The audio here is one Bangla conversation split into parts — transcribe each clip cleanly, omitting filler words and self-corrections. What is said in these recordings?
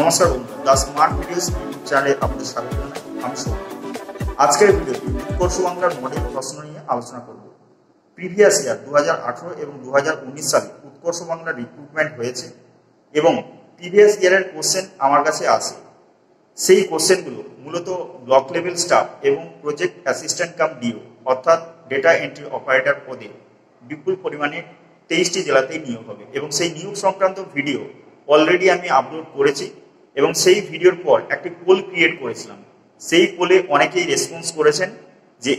নমস্কার বন্ধুরা, দ্য স্মার্ট ভিডিওস ইউটিউব চ্যানেলে আপনাদের স্বাগত জানাই। আমি সৌম্য। আজকের ভিডিওতে উৎকর্ষ বাংলার মডেল প্রশ্ন নিয়ে আলোচনা করব। প্রিভিয়াস ইয়ার 2018 এবং 2019 সালে উৎকর্ষ বাংলার রিক্রুটমেন্ট হয়েছে এবং প্রিভিয়াস ইয়ারের কোশ্চেন আমার কাছে আছে। সেই কোশ্চেনগুলো মূলত ব্লক লেভেল স্টাফ এবং প্রজেক্ট অ্যাসিস্ট্যান্ট কাম ডিও অর্থাৎ ডেটা এন্ট্রি অপারেটর পদে বিপুল পরিমাণে 23টি জেলাতেই নিয়োগ হবে এবং সেই নিয়োগ সংক্রান্ত ভিডিও অলরেডি আমি আপলোড করেছি এবং সেই ভিডিওর পর একটি পোল ক্রিয়েট করেছিলাম। সেই পোলে অনেকেই রেসপন্স করেছেন যে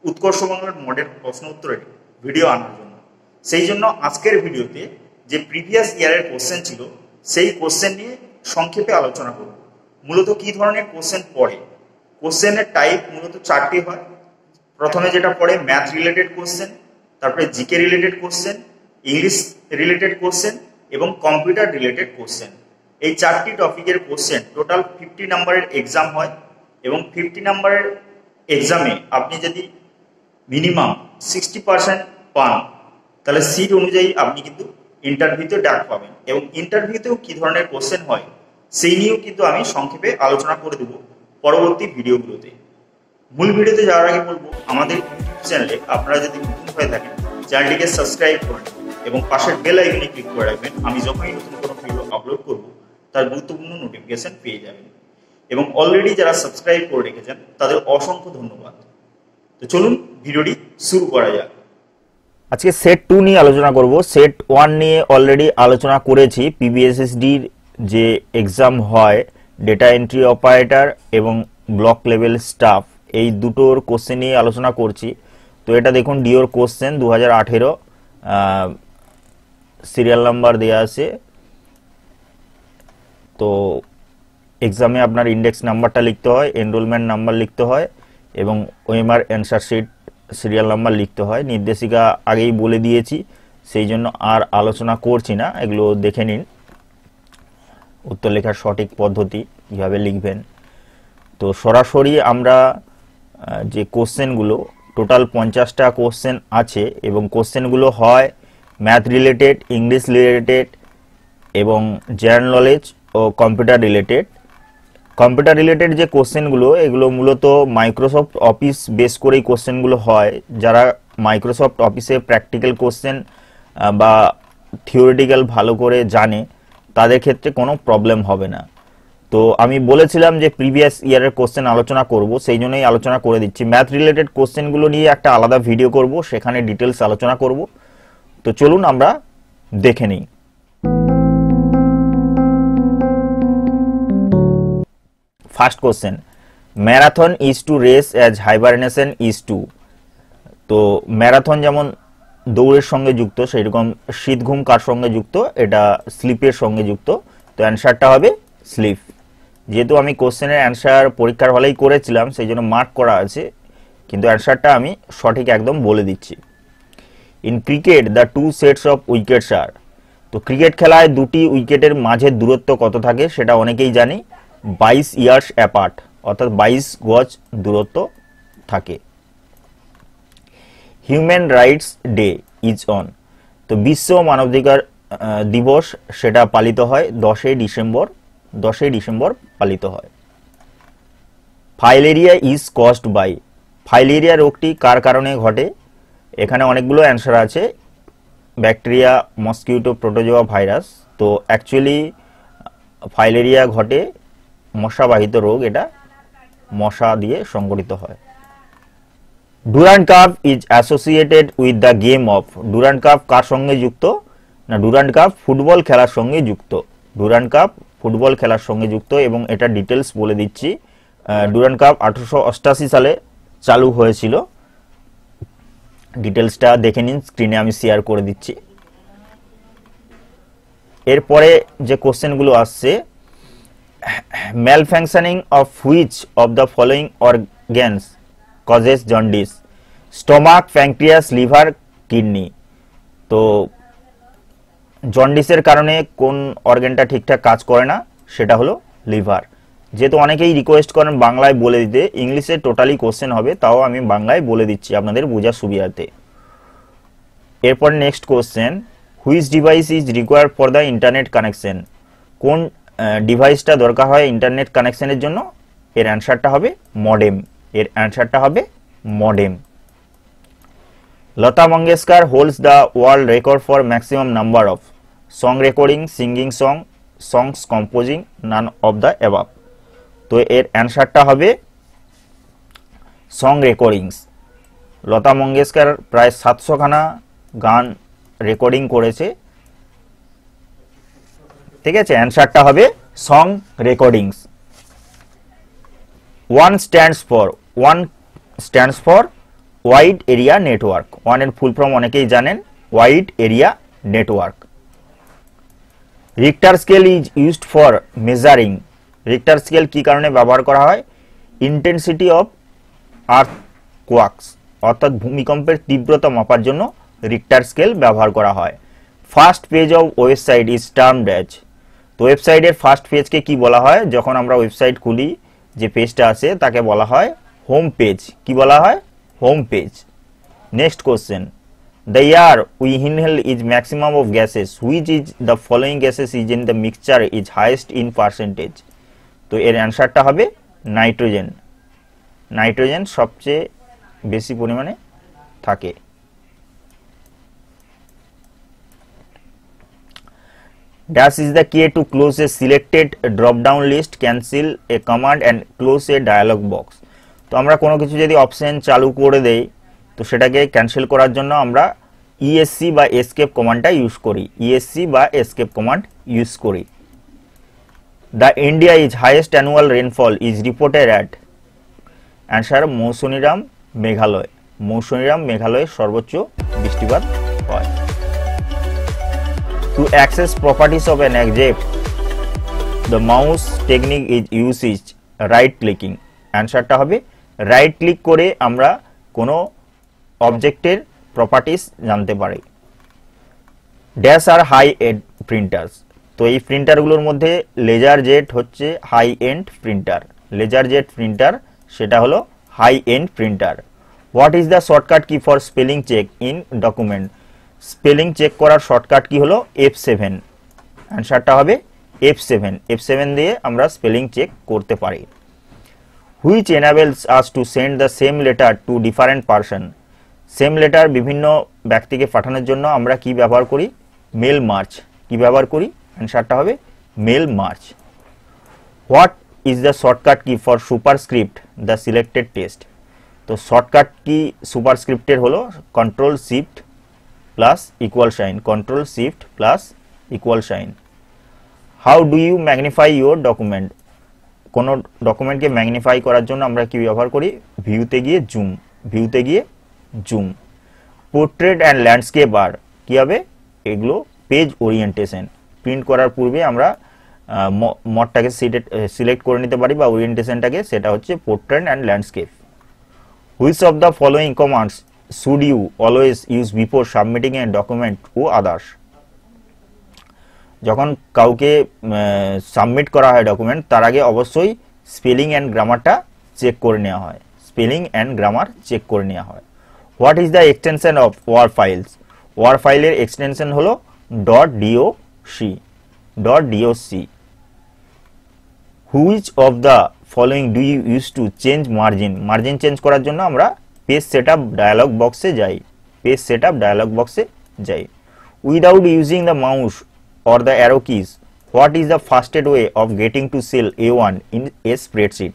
উৎকর্ষ বাংলার মডেল প্রশ্ন উত্তরের ভিডিও আনার জন্য। সেই জন্য আজকের ভিডিওতে যে প্রিভিয়াস ইয়ারের কোশ্চেন ছিল সেই কোশ্চেন নিয়ে সংক্ষেপে আলোচনা করব। মূলত কি ধরনের কোশ্চেন পড়ে, কোশ্চেনের টাইপ মূলত 4টি হয়। প্রথমে যেটা পড়ে ম্যাথ রিলেটেড কোশ্চেন, তারপরে GK related question, English related question এবং কম্পিউটার রিলেটেড কোশ্চেন। এই 4টি টপিকের কোশ্চেন টোটাল 50 নাম্বারের এক্সাম হয় এবং 50 নাম্বারের এক্সামে আপনি যদি মিনিমাম 60% পান তাহলে সিট অনুযায়ী আপনি কিন্তু ইন্টারভিউতে ডাক পাবেন এবং ইন্টারভিউতেও কি ধরনের কোশ্চেন হয় সেই নিয়েও কিন্তু আমি সংক্ষেপে আলোচনা করে দেব পরবর্তী ভিডিওগুলোতে। মূল ভিডিওতে যাওয়ার আগে বলবো, আমাদের ইউটিউব চ্যানেলে আপনারা যদি নতুন হয়ে থাকেন চ্যানেলটিকে সাবস্ক্রাইব করে এবং পাশের বেল আইকনে ক্লিক করে রাখবেন। আমি যখনই নতুন কোনো ভিডিও আপলোড করব তার গুরুত্বপূর্ণ নোটিফিকেশন পেয়ে যাবেন এবং অলরেডি যারা সাবস্ক্রাইব করে রেখেছেন তাদের অসংখ্য ধন্যবাদ। তো চলুন ভিডিওটি শুরু করা যাক। আজকে সেট 2 নিয়ে আলোচনা করব। সেট 1 নিয়ে অলরেডি আলোচনা করেছি। পিবিএসএসডির যে এক্সাম হয় ডেটা এন্ট্রি অপারেটর এবং ব্লক লেভেল স্টাফ, এই দুটোর কোশ্চেন নিয়ে আলোচনা করছি। তো এটা দেখুন ডিওর কোশ্চেন 2018, সিরিয়াল নাম্বার দেওয়া আছে। তো এক্সামে আপনার ইন্ডেক্স নাম্বারটা লিখতে হয়, এনরোলমেন্ট নাম্বার লিখতে হয় এবং OMR answer sheet serial number লিখতে হয়। নির্দেশিকা আগেই বলে দিয়েছি, সেই জন্য আর আলোচনা করছি না, এগুলো দেখে নিন। উত্তর লেখার সঠিক পদ্ধতি কীভাবে লিখবেন। তো সরাসরি আমরা যে কোশ্চেনগুলো টোটাল 50টা কোশ্চেন আছে এবং কোশ্চেনগুলো হয় ম্যাথ রিলেটেড, ইংলিশ রিলেটেড এবং জেনারেল নলেজ ও কম্পিউটার রিলেটেড। কম্পিউটার রিলেটেড যে কোশ্চেনগুলো এগুলো মূলত মাইক্রোসফট অফিস বেস করেই কোশ্চেনগুলো হয়। যারা মাইক্রোসফট অফিসে প্র্যাকটিক্যাল কোশ্চেন বা থিওরিটিক্যাল ভালো করে জানে তাদের ক্ষেত্রে কোনো প্রবলেম হবে না। তো আমি বলেছিলাম যে প্রিভিয়াস ইয়ারের কোশ্চেন আলোচনা করব, সেই জন্যই আলোচনা করে দিচ্ছি। ম্যাথ রিলেটেড কোশ্চেনগুলো নিয়ে একটা আলাদা ভিডিও করব, সেখানে ডিটেলস আলোচনা করব। তো চলুন আমরা দেখে নিই। First question, marathon is to race as hibernation is to. তো ম্যারাথন যেমন দৌড়ের সঙ্গে যুক্ত, সেইরকম শীত ঘুম কার সঙ্গে যুক্ত? এটা স্লিপের সঙ্গে যুক্ত। তো অ্যান্সারটা হবে স্লিপ। যেহেতু আমি কোশ্চেনের অ্যান্সার পরীক্ষার হলেই করেছিলাম সেই জন্য মার্ক করা আছে, কিন্তু অ্যান্সারটা আমি সঠিক একদম বলে দিচ্ছি। In cricket the 2 sets of wickets are. তো ক্রিকেট খেলায় দুটি উইকেটের মাঝের দূরত্ব কত থাকে সেটা অনেকেই জানি, 22 ইয়ার্স অ্যাপার্ট, অর্থাৎ 22 গজ দূরত্ব থাকে। Human rights day is on. তো বিশ্ব মানবাধিকার দিবস সেটা পালিত হয় 10ই ডিসেম্বর পালিত হয়। Filaria is caused by. Filaria রোগটি কার কারণে ঘটে? এখানে অনেকগুলো অ্যান্সার আছে, ব্যাকটেরিয়া, মসকিউটো, প্রোটোজোয়া, ভাইরাস। তো অ্যাকচুয়ালি ফাইলেরিয়া ঘটে মশাবাহিত রোগ, এটা মশা দিয়ে সংঘটিত হয়। Durand Cup is associated with the game of. Durand Cup কার সঙ্গে যুক্ত? না, ডুরান্ড কাপ ফুটবল খেলার সঙ্গে যুক্ত। ডুরান্ড কাপ ফুটবল খেলার সঙ্গে যুক্ত এবং এটা ডিটেলস বলে দিচ্ছি। ডুরান্ড কাপ 1888 সালে চালু হয়েছিল। ডিটেলসটা দেখে নিন, স্ক্রিনে আমি শেয়ার করে দিচ্ছি। এরপরে যে কোশ্চেনগুলো আসছে, malfunctioning of which of the following organs causes jaundice? Stomach, pancreas, liver, kidney. তো জন্ডিসের কারণে কোন অর্গানটা ঠিকঠাক কাজ করে না? সেটা হলো লিভার। যেহেতু অনেকেই রিকোয়েস্ট করেন বাংলায় বলে দিতে, ইংলিশে টোটালি কোশ্চেন হবে, তাও আমি বাংলায় বলে দিচ্ছি আপনাদের বোঝার সুবিধার্থে। এরপর next question, which device is required for the internet connection? কোন ডিভাইসটা দরকার হয় ইন্টারনেট কানেকশনের জন্য, এর অ্যান্সারটা হবে মডেম। এর অ্যান্সারটা হবে modem. Lata Mangeshkar holds the world record for maximum number of song recording, singing song, songs composing, naan of the above. তো এর অ্যান্সারটা হবে সং রেকর্ডিংস। লতা মঙ্গেশকর প্রায় 700 খানা গান রেকর্ডিং করেছে, ঠিক আছে। অ্যান্সারটা হবে song recordings. One stands for wide area network. ওয়ানের ফুল ফর্ম অনেকেই জানেন, wide area network. Richter scale is used for measuring. Richter scale কি কারণে ব্যবহার করা হয়? ইন্টেন্সিটি অফ আর্থকোয়াকস, অর্থাৎ ভূমিকম্পের তীব্রতা মাপার জন্য রিক্টার স্কেল ব্যবহার করা হয়। First page of website is termed as. তো ওয়েবসাইটের ফার্স্ট পেজকে কি বলা হয়? যখন আমরা ওয়েবসাইট খুলি যে পেজটা আছে তাকে বলা হয় হোম পেজ। কি বলা হয়? Home page. Next question, the air we inhale is maximum of gases, which is the following gases is in the mixture is highest in percentage? তো এর অ্যান্সারটা হবে নাইট্রোজেন। নাইট্রোজেন সবচেয়ে বেশি পরিমাণে থাকে। Dash is the key to close a selected drop down list, cancel a command and close a dialog box. তো আমরা কোনো কিছু যদি অপশন চালু করে দেই তো সেটাকে ক্যান্সেল করার জন্য আমরা ইএসসি বা এসকেপ কমান্ডটা ইউজ করি। ইএসসি বা এসকেপ কমান্ড ইউজ করি। The India is highest annual rainfall is reported at. Answer Mawsynram, Meghalaya. Mawsynram মেঘালয়ে সর্বোচ্চ বৃষ্টিপাত হয়। To access properties of an object, the mouse technique is used right clicking. অ্যান্সারটা হবে রাইট ক্লিক করে আমরা কোনো অবজেক্টের প্রপার্টিস জানতে পারি। Dash are high end printers. তো এই প্রিন্টারগুলোর মধ্যে লেজার জেট হচ্ছে high end printer. Laser jet printer সেটা হলো high end printer. What is the shortcut key for spelling check in document? Spelling check করার শর্টকাট কি হলো? F7। অ্যান্সারটা হবে F7। F7 দিয়ে আমরা স্পেলিং চেক করতে পারি। Which enables us to send the same letter to different person. Same letter বিভিন্ন ব্যক্তিকে পাঠানোর জন্য আমরা কি ব্যবহার করি? Mail merge. কি ব্যবহার করি? অ্যান্সারটা হবে mail merge. What is the shortcut key for superscript the selected text? তো শর্টকাট কি সুপারস্ক্রিপ্টের হলো control shift plus equal sign. Control shift plus equal sign. How do you magnify your document? কোনো ডকুমেন্টকে ম্যাগনিফাই করার জন্য আমরা কি ব্যবহার করি? ভিউতে গিয়ে জুম। ভিউতে গিয়ে জুম। পোর্ট্রেট অ্যান্ড ল্যান্ডস্কেপ আর কি হবে? এগুলো পেজ ওরিয়েন্টেশন। প্রিন্ট করার পূর্বে আমরা মডটাকে সিলেক্ট করে নিতে পারি বা ওরিয়েন্টেশনটাকে, সেটা হচ্ছে portrait and landscape. Which of the following commands should you always use before submitting a document to others? যখন কাউকে সাবমিট করা হয় ডকুমেন্ট তার আগে অবশ্যই স্পেলিং অ্যান্ড গ্রামারটা চেক করে নেওয়া হয়। স্পেলিং অ্যান্ড গ্রামার চেক করে নেওয়া হয়। What is the extension of word files? Word ফাইলের এক্সটেনশন হলো .doc। .doc। Which of the following do you use to change margin? Margin change করার জন্য আমরা পেজ সেটআপ ডায়ালগ বক্সে যাই। পেজ সেটআপ ডায়ালগ বক্সে যাই। Without using the mouse or the arrow keys, what is the fastest way of getting to cell A1 in a spreadsheet?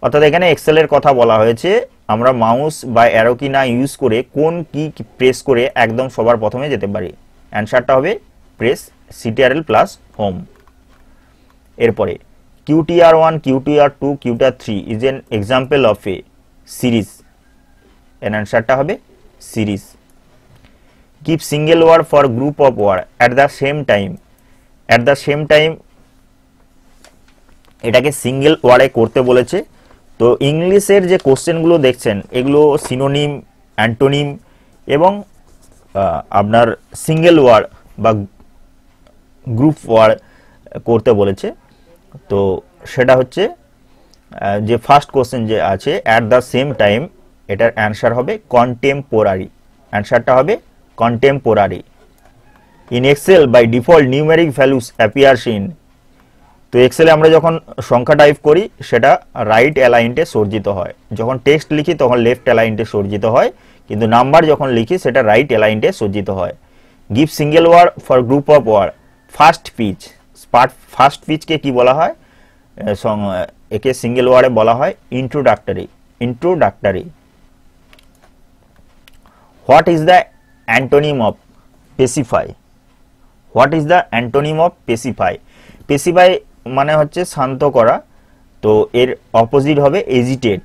অর্থাৎ এখানে এক্সেলের কথা বলা হয়েছে, আমরা মাউস বা অ্যারো কি না ইউজ করে কোন কি প্রেস করে একদম সবার প্রথমে যেতে পারি? অ্যান্সারটা হবে প্রেস CTRL প্লাস হোম। এরপরে QTR1, QTR2, QTR3 is an example of a series. এর অ্যান্সারটা হবে series. Keep single word for group of word at the same time. At the same time এটাকে সিঙ্গেল ওয়ার্ডে করতে বলেছে। তো ইংলিশের যে কোশ্চেনগুলো দেখছেন এগুলো সিনোনিম, অ্যান্টোনিম এবং আপনার সিঙ্গেল ওয়ার্ড বা গ্রুপ ওয়ার্ড করতে বলেছে। তো সেটা হচ্ছে যে ফার্স্ট কোশ্চেন যে আছে অ্যাট দ্য সেম টাইম, এটার অ্যান্সার হবে কন্টেম্পোরারি। অ্যান্সারটা হবে contemporary. In excel by default numeric values appears in. তো এক্সেলে আমরা যখন সংখ্যা টাইপ করি সেটা রাইট অ্যালাইন্টে সজ্জিত হয়, যখন টেক্সট লিখি তখন লেফট অ্যালাইন্টে সজ্জিত হয়, কিন্তু নাম্বার যখন লিখি সেটা রাইট অ্যালাইন্টে সজ্জিত হয়। Give single word for group of word. First pitch, first পিচকে কি বলা হয়? একে সিঙ্গেল ওয়ার্ডে বলা হয় introductory. Introductory. What is the antonym of pacify? What is the antonym of pacify? Pacify মানে হচ্ছে শান্ত করা, তো এর অপোজিট হবে এজিটেট,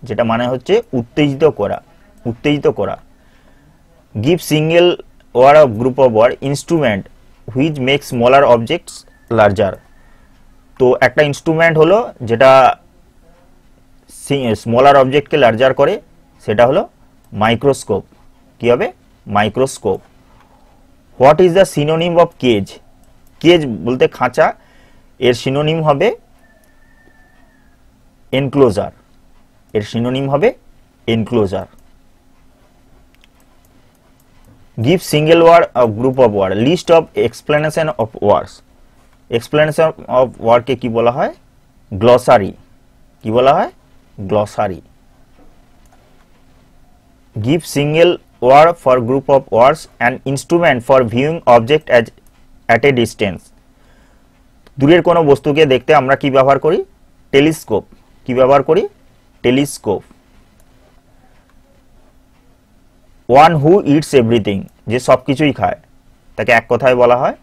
যেটা মানে হচ্ছে উত্তেজিত করা, উত্তেজিত করা। Give single word of group of word instrument which make smaller objects larger. তো একটা ইনস্ট্রুমেন্ট হলো যেটা স্মলার অবজেক্টকে লার্জার করে, সেটা হলো মাইক্রোস্কোপ। কি হবে? Microscope. What is the synonym of cage? Cage বলতে খাঁচা, এর সিনোনিম হবে এনক্লোজার। এর সিনোনিম হবে enclosure. Give single word of group of word list of explanation of words. Explanation of ওয়ার্ডকে কি বলা হয়? গ্লসারি। কি বলা হয়? Glossary. Give single word for group of words and instrument for viewing object at a distance. দূরের কোনো বস্তুকে দেখতে আমরা কি ব্যবহার করি? টেলিস্কোপ। কি ব্যবহার করি? Telescope. One who it's everything, যে সব কিছুই খায়, তাকে এক কথায় বলা হয়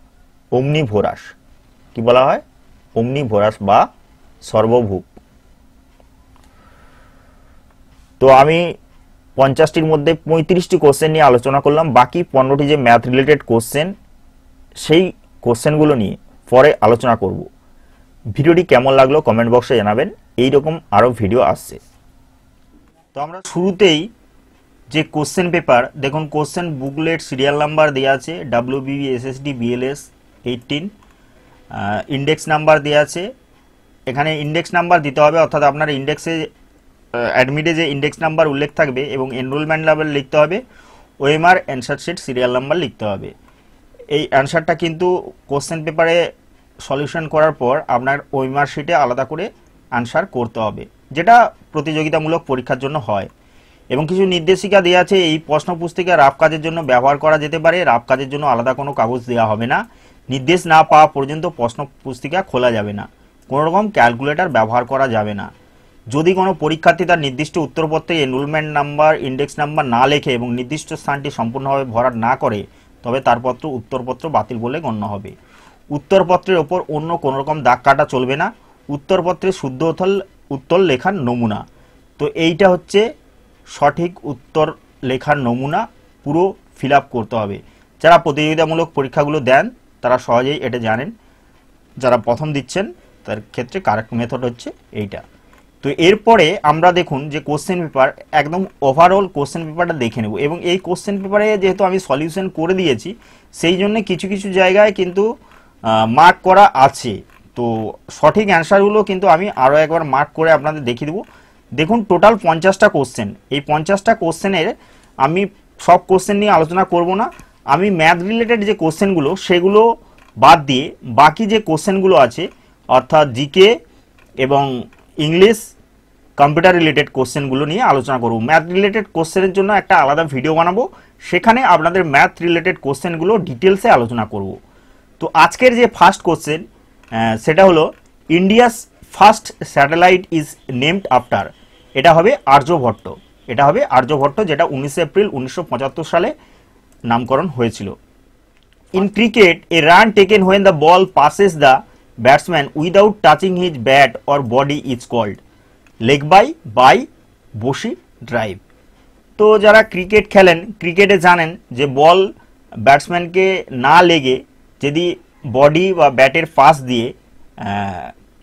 ওমনিভোরাস। কি বলা হয়? ওমনিভোরাস বা সর্বভুক। তো আমি 50টির মধ্যে 35টি কোশ্চেন নিয়ে আলোচনা করলাম, বাকি 15টি যে ম্যাথ রিলেটেড কোশ্চেন, সেই কোশ্চেনগুলো নিয়ে পরে আলোচনা করব। ভিডিওটি কেমন লাগলো কমেন্ট বক্সে জানাবেন, এইরকম আরও ভিডিও আসছে। তো আমরা শুরুতেই যে কোশ্চেন পেপার, দেখুন কোশ্চেন বুকলেট সিরিয়াল নাম্বার দেওয়া আছে, WBB SSD BLS 18, index number দেওয়া আছে। এখানে ইন্ডেক্স নাম্বার দিতে হবে, অর্থাৎ আপনার ইন্ডেক্সে অ্যাডমিটে যে ইন্ডেক্স নাম্বার উল্লেখ থাকবে এবং এনরোলমেন্ট লেভেল লিখতে হবে, OMR answer sheet serial number লিখতে হবে। এই অ্যান্সারটা কিন্তু কোশ্চেন পেপারে সলিউশন করার পর আপনার OMR শিটে আলাদা করে অ্যান্সার করতে হবে, যেটা প্রতিযোগিতামূলক পরীক্ষার জন্য হয়। এবং কিছু নির্দেশিকা দেওয়া আছে, এই প্রশ্ন পুস্তিকা রাফ কাজের জন্য ব্যবহার করা যেতে পারে, রাফ কাজের জন্য আলাদা কোনো কাগজ দেওয়া হবে না, নির্দেশ না পাওয়া পর্যন্ত প্রশ্ন পুস্তিকা খোলা যাবে না, কোনো রকম ক্যালকুলেটর ব্যবহার করা যাবে না। যদি কোনো পরীক্ষার্থী তার নির্দিষ্ট উত্তরপত্রে এনরোলমেন্ট নাম্বার ইন্ডেক্স নাম্বার না লেখে এবং নির্দিষ্ট স্থানটি সম্পূর্ণভাবে ভরাট না করে, তবে তার উত্তরপত্র বাতিল বলে গণ্য হবে। উত্তরপত্রের ওপর অন্য কোনো রকম দাগ কাটা চলবে না। উত্তরপত্রে শুদ্ধ উত্তর লেখার নমুনা, তো এইটা হচ্ছে সঠিক উত্তর লেখার নমুনা, পুরো ফিল আপ করতে হবে। যারা প্রতিযোগিতামূলক পরীক্ষাগুলো দেন তারা সহজেই এটা জানেন, যারা প্রথম দিচ্ছেন তার ক্ষেত্রে কারেক্ট মেথড হচ্ছে এইটা। তো এরপরে আমরা দেখুন যে কোশ্চেন পেপার, একদম ওভারঅল কোশ্চেন পেপারটা দেখে নেব। এবং এই কোশ্চেন পেপারে যেহেতু আমি সলিউশন করে দিয়েছি, সেই জন্য কিছু কিছু জায়গায় কিন্তু মার্ক করা আছে। তো সঠিক অ্যান্সারগুলো কিন্তু আমি আরও একবার মার্ক করে আপনাদের দেখিয়ে দেবো। দেখুন টোটাল 50টা কোশ্চেন, এই 50টা কোশ্চেনের আমি সব কোশ্চেন নিয়ে আলোচনা করব না, আমি ম্যাথ রিলেটেড যে কোশ্চেনগুলো সেগুলো বাদ দিয়ে বাকি যে কোশ্চেনগুলো আছে, অর্থাৎ জিকে এবং ইংলিশ কম্পিউটার রিলেটেড কোশ্চেনগুলো নিয়ে আলোচনা করব। ম্যাথ রিলেটেড কোশ্চেনের জন্য একটা আলাদা ভিডিও বানাবো, সেখানে আপনাদের ম্যাথ রিলেটেড কোশ্চেনগুলো ডিটেলসে আলোচনা করব। তো আজকের যে ফার্স্ট কোশ্চেন সেটা হলো India's first satellite is named after. এটা হবে আর্যভট্ট। এটা হবে আর্যভট্ট, যেটা 19 এপ্রিল 1975 সালে নামকরণ হয়েছিল। In cricket a run taken when the ball passes the batsman without touching his bat or body is called leg bye বসি ড্রাইভ। তো যারা ক্রিকেট খেলেন, ক্রিকেটে জানেন যে বল ব্যাটসম্যানকে না লেগে যদি বডি বা ব্যাটের পাশ দিয়ে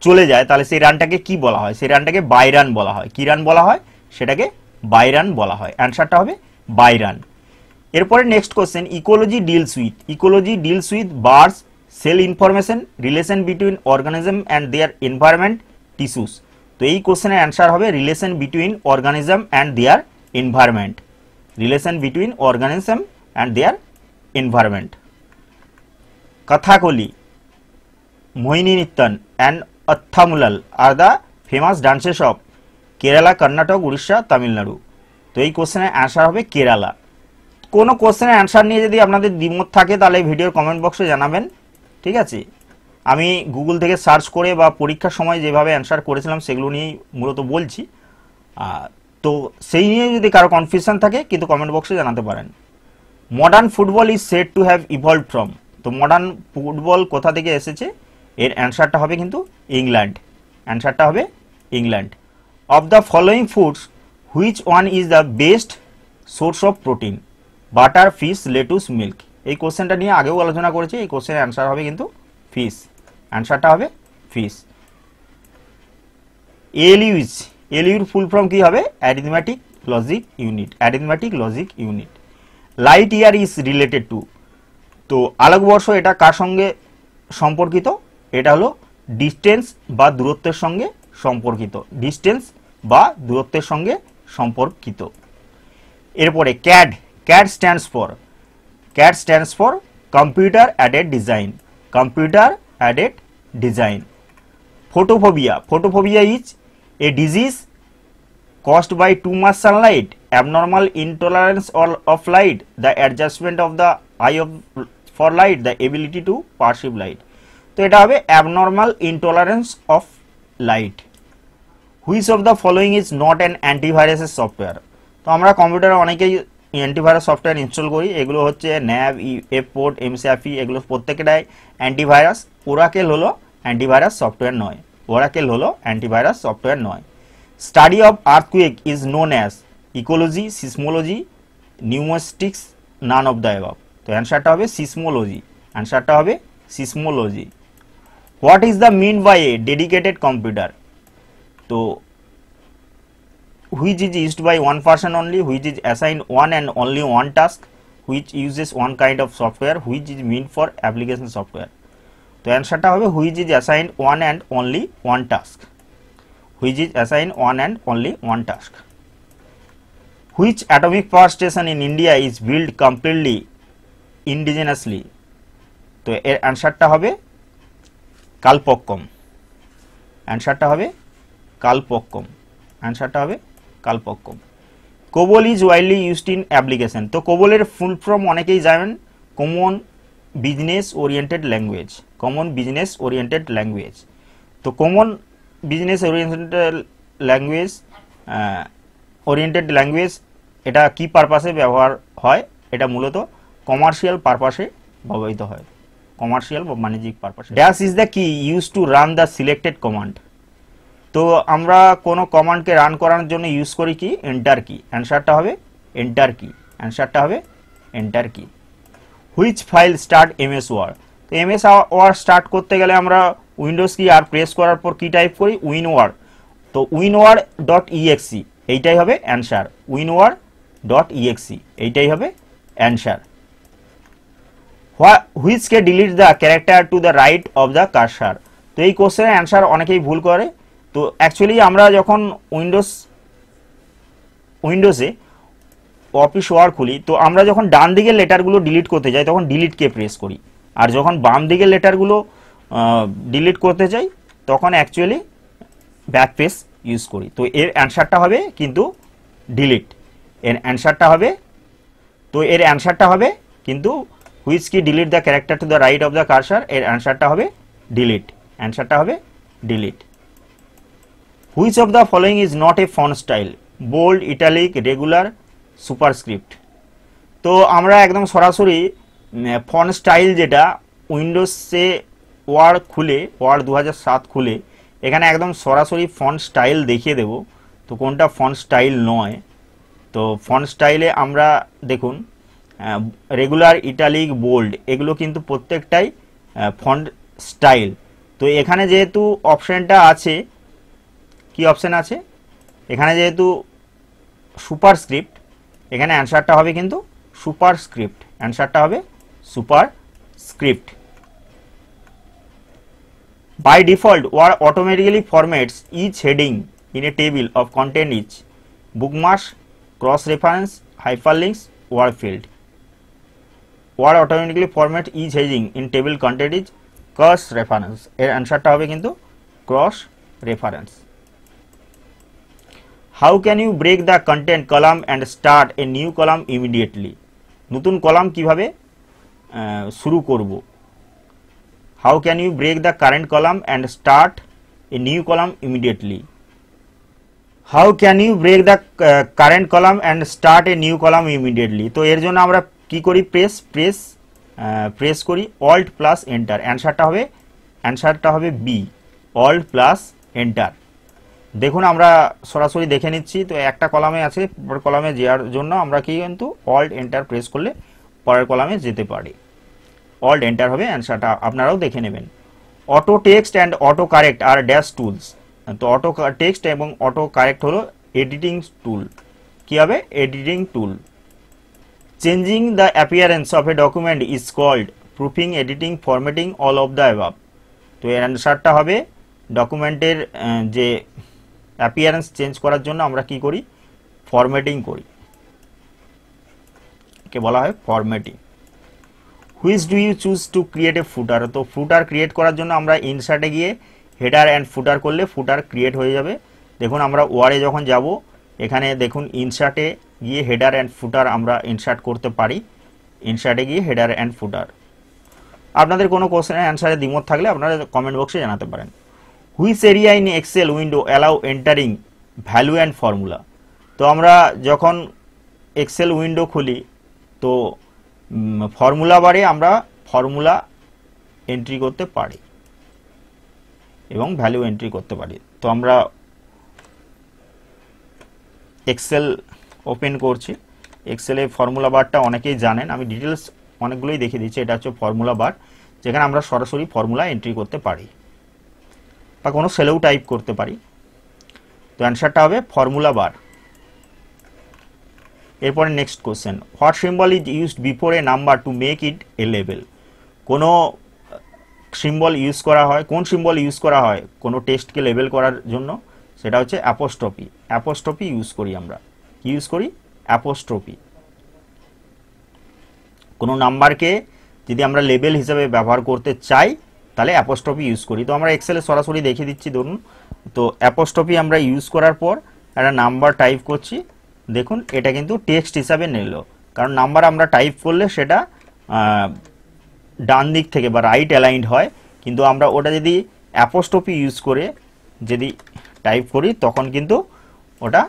চলে যায়, তাহলে সেই রানটাকে কি বলা হয়? সেই রানটাকে বাই রান বলা হয়। কি রান বলা হয়? সেটাকে বাই রান বলা হয়। অ্যান্সারটা হবে বাই রান। এরপরে next question, ecology deals with birds cell information relation between organism and their environment tissues. তো এই কোশ্চেনের অ্যান্সার হবে relation between organism and their environment. Relation between organism and their environment. Kathakali Mohinittan and Athamulal are the famous dances of Kerala, Karnataka, Odisha, Tamil Nadu. তো এই কোশ্চেনের অ্যান্সার হবে কেরালা। কোনো কোশ্চেনের অ্যান্সার নিয়ে যদি আপনাদের দ্বিমত থাকে তাহলে ভিডিওর কমেন্ট বক্সে জানাবেন, ঠিক আছে? আমি গুগল থেকে সার্চ করে বা পরীক্ষার সময় যেভাবে অ্যান্সার করেছিলাম সেগুলো নিয়েই মূলত বলছি। তো সেই নিয়ে যদি কারো কনফিউশন থাকে কিন্তু কমেন্ট বক্সে জানাতে পারেন। Modern football is said to have evolved from, তো মডার্ন ফুটবল কোথা থেকে এসেছে? এর অ্যান্সারটা হবে কিন্তু ইংল্যান্ড, অ্যান্সারটা হবে England. Of the following foods which one is the best source of protein? Butter, fish, lettuce, milk. এই কোশ্চেনটা নিয়ে আগেও আলোচনা করেছি, এই কোশ্চেনের অ্যান্সার হবে কিন্তু ফিশ, অ্যান্সারটা হবে ফিশ। এলইউজ, এলইউর ফুল ফর্ম কি হবে? Arithmetic logic unit, arithmetic logic unit. Light year is related to, তো আলোকবর্ষ এটা কার সঙ্গে সম্পর্কিত? এটা হলো ডিস্টেন্স বা দূরত্বের সঙ্গে সম্পর্কিত, ডিস্টেন্স বা দূরত্বের সঙ্গে সম্পর্কিত। এরপরে CAD, CAD stands for computer added design, computer added design. Photophobia, photophobia is a disease caused by too much sunlight, abnormal intolerance of light, the adjustment of the eye for light, the ability to perceive light. তো এটা হবে abnormal intolerance of light. Which of the following is not an antivirus software? তো আমরা কম্পিউটারে অনেকেই অ্যান্টিভাইরাস সফটওয়্যার ইনস্টল করি, এগুলো হচ্ছে ন্যাব, এফপোর্ট, এমসিএফই, এগুলো প্রত্যেকটাই অ্যান্টিভাইরাস। ওরাকেল হলো অ্যান্টিভাইরাস সফটওয়্যার নয়, ওরাকেল হলো অ্যান্টিভাইরাস সফটওয়্যার নয়। Study of earthquake is known as ecology, seismology, pneumatics, none of the above. তো অ্যান্সারটা হবে সিসমোলজি, অ্যান্সারটা হবে seismology. What is the mean by a dedicated computer? তো which is used by one person only, which is assigned one and only one task, which uses one kind of software, which is meant for application software. তো অ্যান্সারটা হবে which is assigned one and only one task, which is assigned one and only one task. Which atomic power station in India is built completely indigenously? তো এর অ্যান্সারটা হবে কালপক্কম, অ্যান্সারটা হবে কালপক্কম, অ্যান্সারটা হবে Kalpakkam. COBOL is widely used in application, তো কোবলের ফুল ফর্ম অনেকেই জানেন, common business oriented language, common business oriented language. তো কমন বিজনেস ওরিয়েন্টেড ল্যাঙ্গুয়েজ এটা কি পারপাসে ব্যবহার হয়? এটা মূলত কমার্শিয়াল পারপাসে ব্যবহৃত হয়, কমার্শিয়াল বা বাণিজ্যিক পারপাসে। ড্যাশ ইজ দ্য কি use to run the selected command, তো আমরা কোনো কমান্ডকে রান করার জন্য ইউজ করি কি? এন্টার কি, অ্যান্সারটা হবে এন্টার কি, অ্যান্সারটা হবে enter key. Which file start MS word, তো এমএস ওয়ার্ড স্টার্ট করতে গেলে আমরা উইন্ডোজ কি আর প্রেস করার পর কি টাইপ করি? উইনওয়ার্ড, তো উইনওয়ার্ড ডট ইএক্সি এইটাই হবে অ্যান্সার, উইনওয়ার্ড ডট ইএক্সি এইটাই হবে অ্যান্সার। হুইচকে delete the character to the right of the cursor, তো এই কোশ্চেনের অ্যান্সার অনেকেই ভুল করে। তো অ্যাকচুয়ালি আমরা যখন উইন্ডোজে অফিস ওয়ার্ড খুলি, তো আমরা যখন ডান দিকের লেটারগুলো ডিলিট করতে যাই তখন ডিলিটকে প্রেস করি, আর যখন বাম দিকের লেটারগুলো ডিলিট করতে চাই তখন অ্যাকচুয়ালি ব্যাকস্পেস ইউজ করি। তো এর অ্যান্সারটা হবে কিন্তু ডিলিট, এর অ্যান্সারটা হবে, তো এর অ্যান্সারটা হবে কিন্তু which key delete the character to the right of the cursor, এর অ্যান্সারটা হবে ডিলিট, অ্যান্সারটা হবে delete. Which of the following is not a font style? Bold, italic, regular, superscript. তো আমরা একদম সরাসরি ফন্ট স্টাইল যেটা উইন্ডোজে ওয়ার্ড খুলে, ওয়ার্ড 2007 খুলে এখানে একদম সরাসরি ফন্ট স্টাইল দেখিয়ে দেব, তো কোনটা ফন্ট স্টাইল নয়। তো ফন্ট স্টাইলে আমরা দেখুন রেগুলার, ইটালিক, বোল্ড এগুলো কিন্তু প্রত্যেকটাই ফন্ট স্টাইল। তো এখানে যেহেতু অপশানটা আছে, কি অপশান আছে এখানে, যেহেতু সুপারস্ক্রিপ্ট, এখানে অ্যান্সারটা হবে কিন্তু সুপারস্ক্রিপ্ট, অ্যান্সারটা হবে superscript. By default Word automatically formats each heading in a table of content each bookmarks, cross reference, hyperlinks, Word field. Word automatically format each heading in table content is cross reference, এর অ্যান্সারটা হবে কিন্তু cross reference. How can you break the content column and start a new column immediately, নতুন কলাম কিভাবে শুরু করব। How can you break the current column and start a new column immediately. How can you break the current column and start a new column immediately, তো এর জন্য আমরা কি করি, প্রেস করি অল্ট প্লাস এন্টার, অ্যান্সারটা হবে বি, অল্ট প্লাস এন্টার। দেখুন আমরা সরাসরি দেখে নিচ্ছি, তো একটা কলামে আছে, পরের কলামে যাওয়ার জন্য আমরা কি কিন্তু অল্ট এন্টার প্রেস করলে পরের কলামে যেতে পারি, অল্ট এন্টার হবে অ্যান্সারটা, আপনারাও দেখে নেবেন। Auto text and auto correct are dash tools, তো অটো টেক্সট এবং অটো কারেক্ট হলো এডিটিং টুল, কি হবে editing tool. Changing the appearance of a document is called proofing, editing, formatting, all of the above, তো এর অ্যান্সারটা হবে ডকুমেন্টের যে অ্যাপিয়ারেন্স চেঞ্জ করার জন্য আমরা কি করি, ফরম্যাটিং করি, কে বলা হয় formatting. Which do you choose to create a footer, তো ফুটার ক্রিয়েট করার জন্য আমরা ইনসার্টে গিয়ে হেডার অ্যান্ড ফুটার করলে ফুটার ক্রিয়েট হয়ে যাবে। দেখুন আমরা ওয়ারে যখন যাব, এখানে দেখুন ইনসার্টে গিয়ে হেডার অ্যান্ড ফুটার আমরা ইনসার্ট করতে পারি, ইনসার্টে গিয়ে হেডার অ্যান্ড ফুটার। আপনাদের কোনো কোশ্চেনের অ্যান্সারে দ্বিমত থাকলে আপনারা কমেন্ট বক্সে জানাতে পারেন। Which area in excel window allow entering value and formula, তো আমরা যখন এক্সেল উইন্ডো খুলি তো ফর্মুলা বারে আমরা ফর্মুলা এন্ট্রি করতে পারি এবং ভ্যালু এন্ট্রি করতে পারি। তো আমরা এক্সেল ওপেন করছি, এক্সেলে ফর্মুলা বারটা অনেকেই জানেন, আমি ডিটেলস অনেকগুলোই দেখিয়ে দিচ্ছি। এটা হচ্ছে ফর্মুলা বার, যেখানে আমরা সরাসরি ফর্মুলা এন্ট্রি করতে পারি বা কোনো সেলেও টাইপ করতে পারি। তো অ্যান্সারটা হবে ফর্মুলা বার। এরপরে next question, what symbol is used before a number to make it A label, কোনো সিম্বল ইউজ করা হয়, কোন সিম্বল ইউজ করা হয় কোনো টেক্সটকে লেবেল করার জন্য, সেটা হচ্ছে অ্যাপোস্ট্রফি, অ্যাপোস্ট্রফি ইউজ করি আমরা, কি ইউজ করি অ্যাপোস্ট্রফি। কোনো নাম্বারকে যদি আমরা লেবেল হিসেবে ব্যবহার করতে চাই তাহলে অ্যাপোস্ট্রফি ইউজ করি। তো আমরা এক্সেলে সরাসরি দেখিয়ে দিচ্ছি, ধরুন তো অ্যাপোস্ট্রফি আমরা ইউজ করার পর একটা নাম্বার টাইপ করছি, দেখুন এটা কিন্তু টেক্সট হিসাবে নিল, কারণ নাম্বার আমরা টাইপ করলে সেটা ডান দিক থেকে বা রাইট অ্যালাইন্ড হয়, কিন্তু আমরা ওটা যদি অ্যাপোস্ট্রফি ইউজ করে যদি টাইপ করি তখন কিন্তু ওটা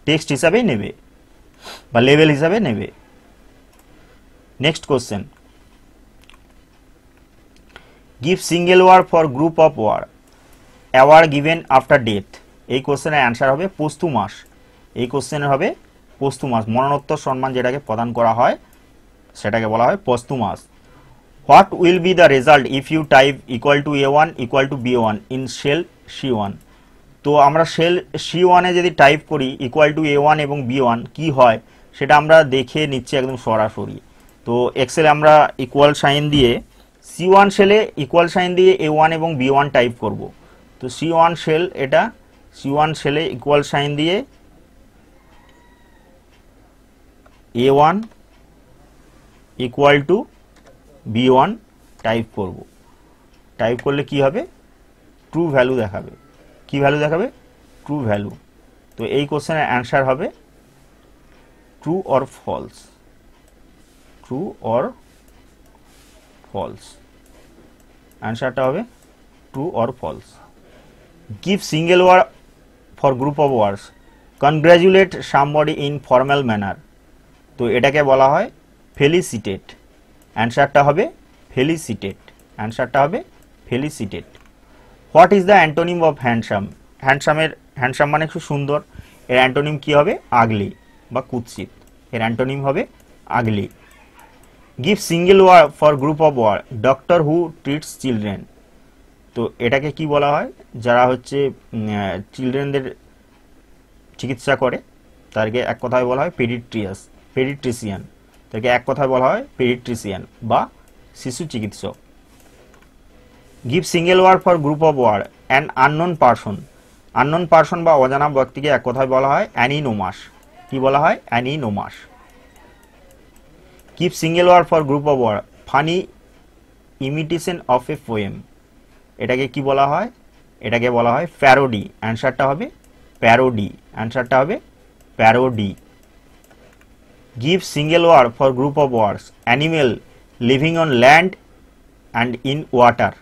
টেক্সট হিসাবেই নেবে বা লেবেল হিসাবে নেবে। Next question, give single word for group of word award given after death, এই কোশ্চেনের অ্যান্সার হবে পোস্তুমাস, এই কোশ্চেনের হবে পোস্তুমাস, মরণোত্তর সম্মান যেটাকে প্রদান করা হয় সেটাকে বলা হয় posthumous. What will be the result if you type equal to A1 equal to B1 in cell C1, তো আমরা শেল C1 এ যদি টাইপ করি ইকুয়াল টু A1 এবং B1 কি হয় সেটা আমরা দেখে নিচ্ছি একদম সরাসরি। তো এক্সেলে আমরা ইকুয়াল সাইন দিয়ে C1 শেলে ইকুয়াল সাইন দিয়ে A1 এবং B1 টাইপ করব। তো C1 শেল, এটা C1 শেলে ইকুয়াল সাইন দিয়ে A1 equal to B1 type করব, টাইপ করলে কি হবে ট্রু ভ্যালু দেখাবে, কি ভ্যালু দেখাবে ট্রু ভ্যালু। তো এই কোশ্চেনের অ্যান্সার হবে true or false, true or false, অ্যান্সারটা হবে true or false. Give single word for group of words congratulate somebody in formal manner, তো এটাকে বলা হয় ফেলিসিটেট, অ্যান্সারটা হবে ফেলিসিটেট, অ্যান্সারটা হবে felicitate. What is the antonym of handsome, handsome মানে খুব সুন্দর, এর অ্যান্টোনিম কি হবে আগলি বা কুৎসিত, এর অ্যান্টোনিম হবে ugly. Give single word for group of word doctor who treats children, তো এটাকে কি বলা হয় যারা হচ্ছে চিলড্রেনদের চিকিৎসা করে তাদেরকে এক কথায় বলা হয় পেডিট্রিশিয়ান, তাকে এক কথায় বলা হয় পেডিট্রিশিয়ান বা শিশু চিকিৎসক। Give single word for group of word an unknown person, unknown person বা অজানা ব্যক্তিকে এক কথায় বলা হয় অ্যানিনোমাস, কি বলা হয় anonymous. Give single word for group of word funny imitation of a poem. এটাকে কি বলা হয়? এটাকে বলা হয় প্যারোডি। অ্যান্সারটা হবে প্যারোডি। অ্যান্সারটা হবে parody. Give single word for group of words animal living on land and in water.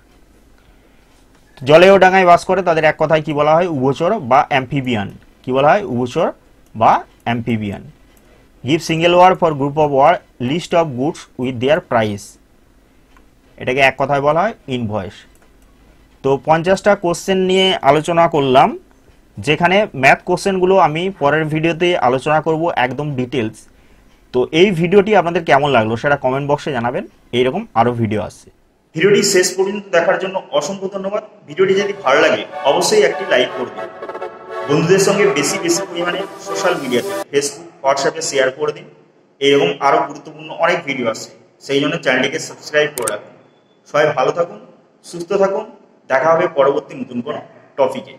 জলে ও ডাঙায় বাস করে তাদের এক কথায় কি বলা হয়? উভচর বা অ্যাম্ফিবিয়ান। কি বলা হয়? উভচর বা amphibian. Give single word for group of word list of goods with their price. এটাকে এক কথায় বলা হয় ইনভয়েস। তো 50টা কোশ্চেন নিয়ে আলোচনা করলাম, যেখানে ম্যাথ কোশ্চেনগুলো আমি পরের ভিডিওতে আলোচনা করব একদম ডিটেলস। তো এই ভিডিওটি আপনাদের কেমন লাগলো সেটা কমেন্ট বক্সে জানাবেন। এইরকম আরও ভিডিও আসছে। ভিডিওটি শেষ পর্যন্ত দেখার জন্য অসংখ্য ধন্যবাদ। ভিডিওটি যদি ভালো লাগে অবশ্যই একটি লাইক করবেন। বন্ধুদের সঙ্গে বেশি পরিমাণে সোশ্যাল মিডিয়াতে ফেসবুক, হোয়াটসঅ্যাপে শেয়ার করে দিন। এইরকম আরও গুরুত্বপূর্ণ অনেক ভিডিও আসছে, সেই জন্য চ্যানেলটিকে সাবস্ক্রাইব করে রাখুন। সবাই ভালো থাকুন, সুস্থ থাকুন। দেখা হবে পরবর্তী নতুন কোনো টপিকে।